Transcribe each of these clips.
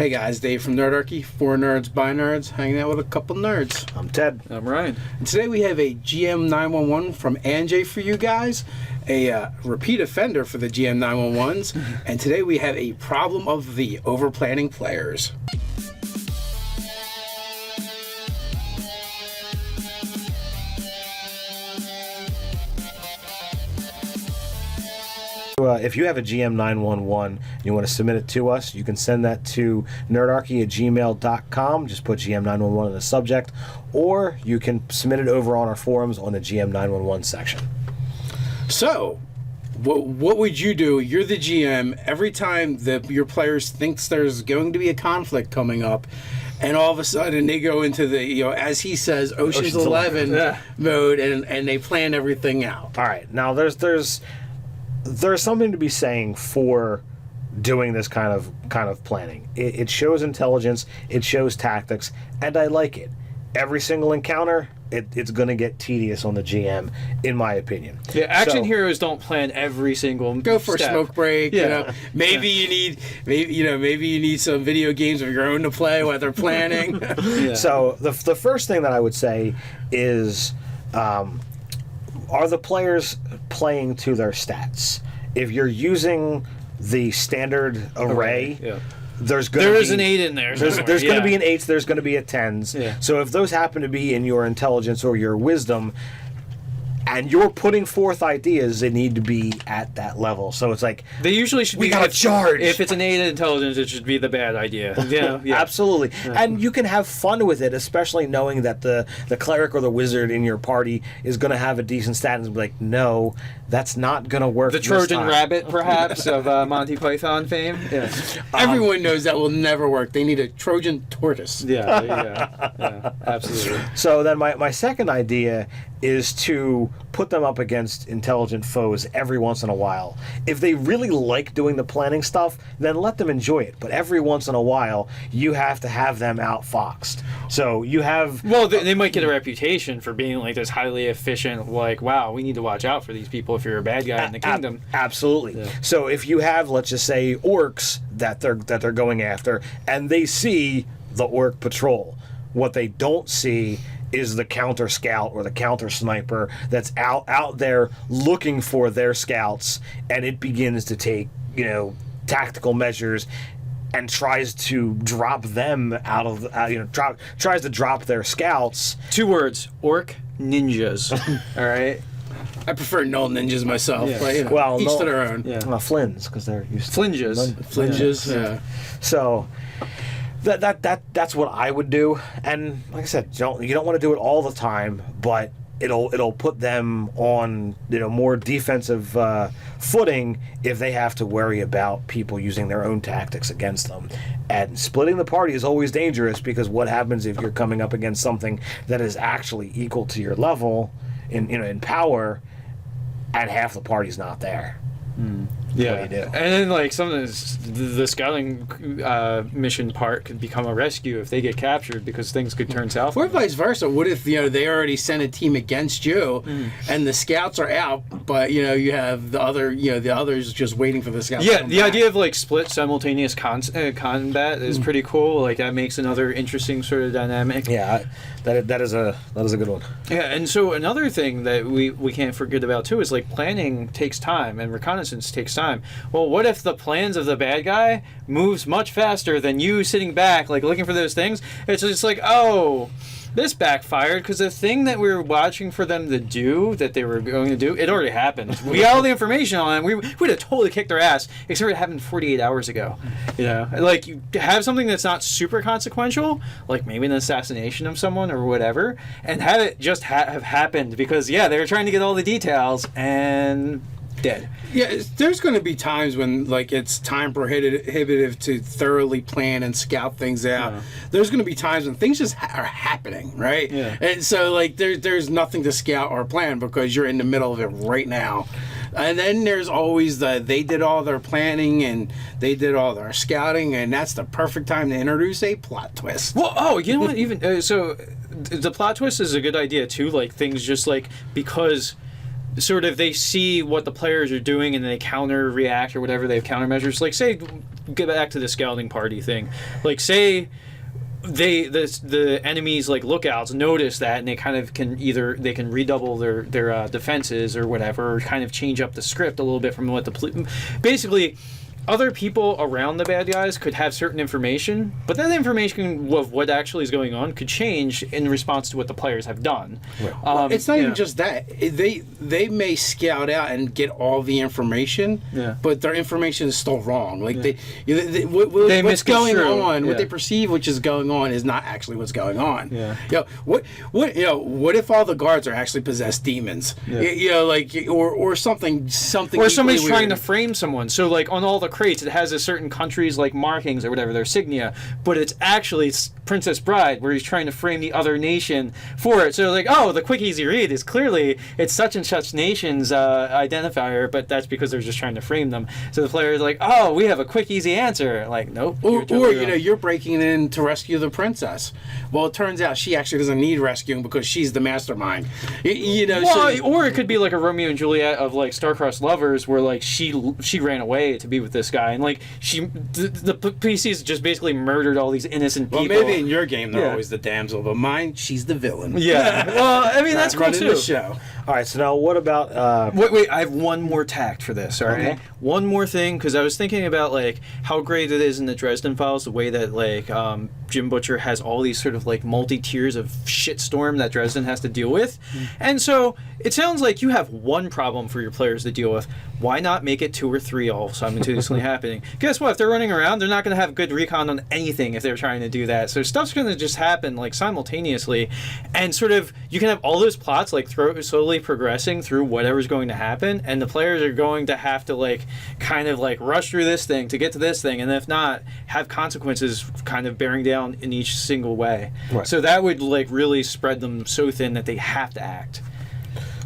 Hey guys, Dave from Nerdarchy, for nerds by nerds, hanging out with a couple nerds. I'm Ted. I'm Ryan. And today we have a GM911 from Anjay for you guys, a repeat offender for the GM911s, and today we have a problem of the overplanning players. If you have a GM911 and you want to submit it to us, you can send that to nerdarchy@gmail.com. Just put GM911 in the subject, or you can submit it over on our forums on the GM911 section. So, what would you do? You're the GM. Every time that your players thinks there's going to be a conflict coming up, and all of a sudden they go into the, as he says, Ocean's 11 mode, and they plan everything out. All right. Now, there's something to be saying for doing this kind of planning. It shows intelligence, it shows tactics, and I like it. Every single encounter, it's going to get tedious on the GM, in my opinion. Yeah, action heroes don't plan every single Go for step. a smoke break. Yeah. Maybe you need some video games of your own to play while they're planning. Yeah. So the first thing that I would say is, are the players playing to their stats? If you're using the standard array, there is an 8 in there. There's going to be an 8s, there's going to be a 10s. Yeah. So if those happen to be in your intelligence or your wisdom, and you're putting forth ideas, they need to be at that level. So it's like, they usually should be. We gotta charge. If it's an 8 in intelligence, it should be the bad idea. Yeah. Absolutely. And you can have fun with it, especially knowing that the cleric or the wizard in your party is going to have a decent stat and be like, no, that's not going to work. The Trojan rabbit, perhaps, of Monty Python fame. Yeah. Everyone knows that will never work. They need a Trojan tortoise. Yeah, absolutely. So then my second idea is to put them up against intelligent foes every once in a while. If they really like doing the planning stuff, then let them enjoy it. But every once in a while, you have to have them outfoxed. So you have... Well, they might get a reputation for being like this highly efficient, like, wow, we need to watch out for these people if you're a bad guy in the kingdom. Absolutely. Yeah. So if you have, let's just say, orcs that they're going after, and they see the orc patrol, what they don't see is the counter scout or the counter sniper that's out there looking for their scouts, and it begins to take tactical measures and tries to drop them out of tries to drop their scouts. 2 words: orc ninjas. All right. I prefer null ninjas myself. Yeah. But, each to their own. Yeah. Flins, because they're used to Flinges. Yeah. So that's what I would do. And like I said, you don't want to do it all the time, but it'll put them on more defensive footing if they have to worry about people using their own tactics against them. And splitting the party is always dangerous, because what happens if you're coming up against something that is actually equal to your level in power, and half the party's not there? Yeah, what do you do? And then like some of the scouting mission part could become a rescue if they get captured, because things could turn south. Or vice versa. What if they already sent a team against you, and the scouts are out, but you have the others just waiting for the scouts. Yeah, to come the back. idea of like split simultaneous combat is pretty cool. Like that makes another interesting sort of dynamic. Yeah, that is a good one. Yeah, and so another thing that we can't forget about too is like planning takes time and reconnaissance takes time. Well, what if the plans of the bad guy moves much faster than you sitting back, like looking for those things? It's just like, oh, this backfired because the thing that we were watching for them to do, that they were going to do, it already happened. We got all the information on it. We'd have totally kicked their ass, except it happened 48 hours ago. Like you have something that's not super consequential, like maybe an assassination of someone or whatever, and have it just have happened because they were trying to get all the details and dead. Yeah, there's going to be times when it's time prohibitive to thoroughly plan and scout things out. Yeah. There's going to be times when things just are happening, right? Yeah. And so there's nothing to scout or plan because you're in the middle of it right now. And then there's always they did all their planning and they did all their scouting, and that's the perfect time to introduce a plot twist. Well, you know what? Even so, the plot twist is a good idea too. Like things just because sort of they see what the players are doing and they counter react or whatever. They have countermeasures. Like, say, get back to the scouting party thing. Like, say the enemies, like, lookouts notice that, and they kind of can redouble their defenses or whatever, or kind of change up the script a little bit from what basically. Other people around the bad guys could have certain information, but that information of what actually is going on could change in response to what the players have done. Right. It's not even just that. They may scout out and get all the information, but their information is still wrong. Like what's going on, what they perceive which is going on is not actually what's going on. Yeah. What if all the guards are actually possessed demons? Yeah. Or something. Or somebody's weird. trying to frame someone. So, like, on all the crates, it has a certain country's, like, markings or whatever, their signia, but it's actually Princess Bride, where he's trying to frame the other nation for it. So, like, oh, the quick easy read is clearly it's such and such nation's identifier, but that's because they're just trying to frame them. So the player is like, oh, we have a quick easy answer. Like, nope. Or you're breaking in to rescue the princess. Well, it turns out she actually doesn't need rescuing because she's the mastermind. Or it could be like a Romeo and Juliet of, like, star-crossed lovers, where, like, she ran away to be with this guy, and, like, the PCs just basically murdered all these innocent people. Well, maybe in your game they're always the damsel, but mine, she's the villain. Yeah. Well, I mean, that's cool too. The show. All right, so now what about... Wait, I have one more tact for this, all right? Okay. One more thing, because I was thinking about, like, how great it is in the Dresden Files, the way that, like, Jim Butcher has all these sort of, like, multi-tiers of shitstorm that Dresden has to deal with. And so it sounds like you have one problem for your players to deal with. Why not make it 2 or 3 all simultaneously happening? Guess what? If they're running around, they're not going to have good recon on anything if they're trying to do that. So stuff's going to just happen, like, simultaneously. And sort of, you can have all those plots, like, slowly progressing through whatever's going to happen, and the players are going to have to, like, kind of, like, rush through this thing to get to this thing, and if not, have consequences kind of bearing down in each single way. Right. So that would, like, really spread them so thin that they have to act.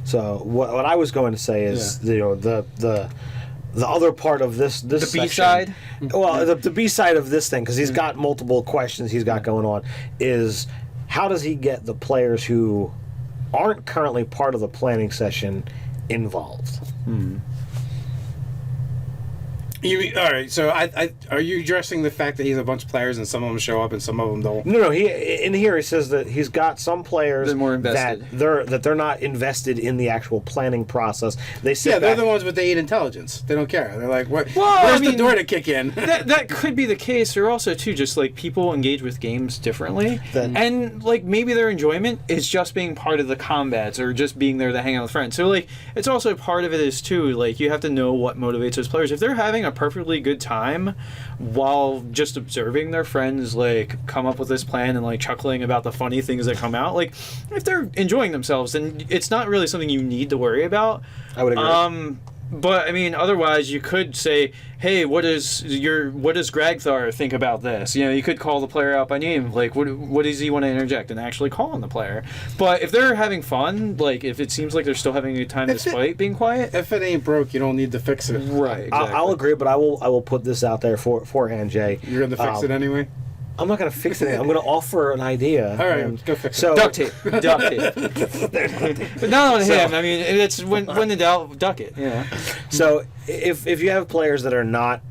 So what I was going to say is, the other part of this The section, B-side? Well, the B-side of this thing, because he's got multiple questions he's got going on, is how does he get the players who aren't currently part of the planning session involved? All right, so are you addressing the fact that he's a bunch of players and some of them show up and some of them don't? No. In here he says that he's got some players They're more invested. that they're not invested in the actual planning process. They sit They're back. the ones with the 8 intelligence. They don't care. They're like, where's the door to kick in? that could be the case. Or also, too, just, like, people engage with games differently. And, like, maybe their enjoyment is just being part of the combats or just being there to hang out with friends. So, like, it's also part of it is, too, like, you have to know what motivates those players. If they're having a perfectly good time while just observing their friends, like, come up with this plan and, like, chuckling about the funny things that come out, like, if they're enjoying themselves, then it's not really something you need to worry about. I would agree. But I mean, otherwise, you could say, "Hey, what does Gragthar think about this?" You know, you could call the player out by name, like, "What does he want to interject?" and actually call on the player. But if they're having fun, like, if it seems like they're still having a good time despite being quiet, if it ain't broke, you don't need to fix it. right? Exactly. I'll agree, but I will put this out there for Jay. You're gonna fix it anyway. I'm not going to fix it. I'm going to offer an idea. All right, go fix it. So Duct tape. But not on him. I mean, it's when in doubt, duck it. Yeah. So if you have players that are not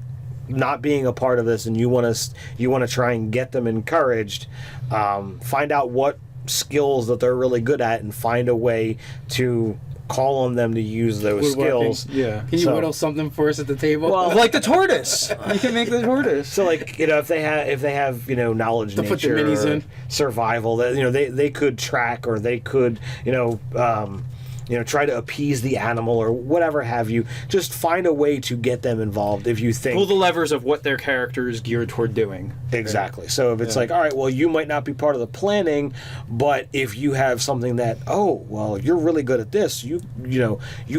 being a part of this, and you want to try and get them encouraged, find out what skills that they're really good at, and find a way to call on them to use those skills. Yeah. Can you whittle something for us at the table? Well, Like the tortoise. You can make the tortoise. So, like, if they have knowledge, They'll nature, put the minis in. survival, that they could track, or they could try to appease the animal or whatever have you. Just find a way to get them involved if you think. Pull the levers of what their character is geared toward doing. Exactly. So if it's like, all right, well, you might not be part of the planning, but if you have something that, oh, well, you're really good at this, you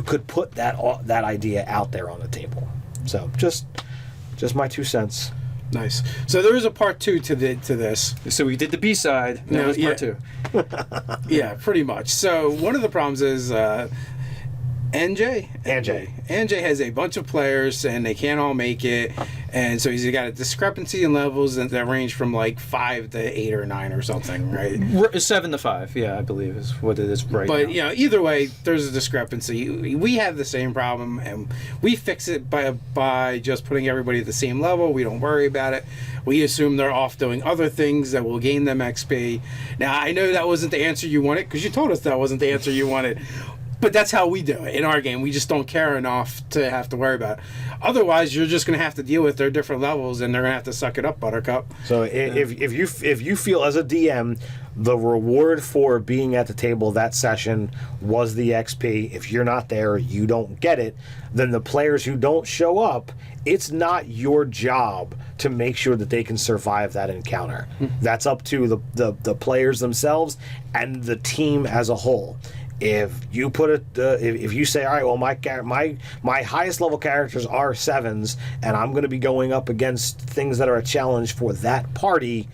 could put that idea out there on the table. So just my 2 cents. Nice. So there is a part 2 to this. So we did the B-side. Now it's part 2. Yeah, pretty much. So one of the problems is NJ has a bunch of players and they can't all make it, and so he's got a discrepancy in levels that range from like 5 to 8 or 9 or something, right? 7 to 5, yeah, I believe is what it is right now. But either way, there's a discrepancy. We have the same problem, and we fix it by just putting everybody at the same level. We don't worry about it. We assume they're off doing other things that will gain them XP. Now, I know that wasn't the answer you wanted because you told us that wasn't the answer you wanted. But that's how we do it in our game. We just don't care enough to have to worry about it. Otherwise, you're just going to have to deal with their different levels, and they're going to have to suck it up, Buttercup. So if you feel as a DM, the reward for being at the table that session was the XP. If you're not there, you don't get it. Then the players who don't show up, it's not your job to make sure that they can survive that encounter. That's up to the players themselves and the team as a whole. If you put it, if you say, all right, well, my highest level characters are 7s, and I'm going to be going up against things that are a challenge for that party,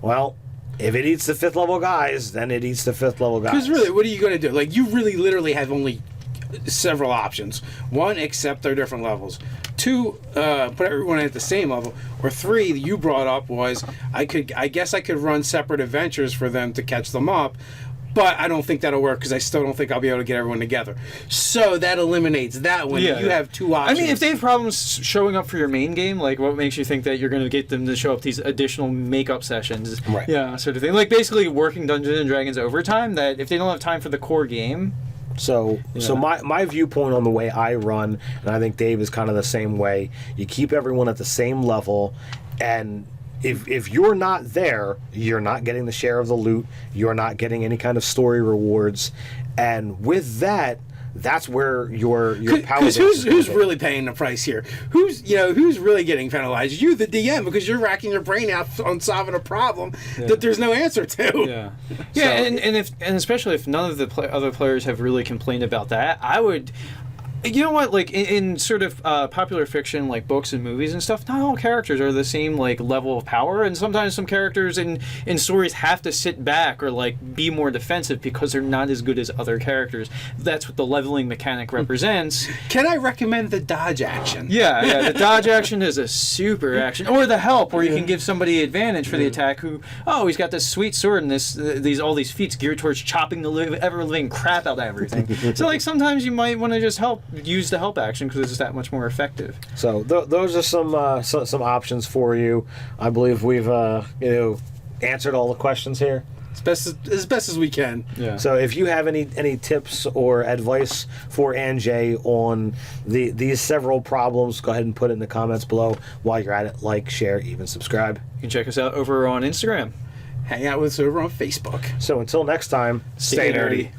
well, if it eats the 5th level guys, then it eats the 5th level guys. Because really, what are you going to do? Like, you really literally have only several options. 1, accept their different levels. 2, put everyone at the same level. Or 3, you brought up was, I guess I could run separate adventures for them to catch them up. But I don't think that'll work because I still don't think I'll be able to get everyone together. So that eliminates that when you have 2 options. I mean, if they have problems showing up for your main game, like what makes you think that you're going to get them to show up these additional makeup sessions? Right. Yeah, sort of thing. Like basically working Dungeons and Dragons overtime, that if they don't have time for the core game. So my viewpoint on the way I run, and I think Dave is kind of the same way, you keep everyone at the same level, and if you're not there, you're not getting the share of the loot, you're not getting any kind of story rewards, and with that, that's where your power. Because who's really paying the price here? Who's really getting penalized? You, the DM, because you're racking your brain out on solving a problem that there's no answer to. Yeah, and especially if none of the other players have really complained about that, I would. You know what? Like in sort of popular fiction, like books and movies and stuff, not all characters are the same like level of power, and sometimes some characters in stories have to sit back or like be more defensive because they're not as good as other characters. That's what the leveling mechanic represents. Can I recommend the dodge action? Yeah. The dodge action is a super action, or the help, where you can give somebody advantage for the attack. He's got this sweet sword and all these feats geared towards chopping the ever living crap out of everything. So like sometimes you might want to just use the help action because it's that much more effective. So those are some options for you. I believe we've answered all the questions here as best as we can. Yeah. So if you have any tips or advice for Anjay on these several problems, go ahead and put it in the comments below. While you're at it, like, share, even subscribe. You can check us out over on Instagram. Hang out with us over on Facebook. So until next time, Stay nerdy.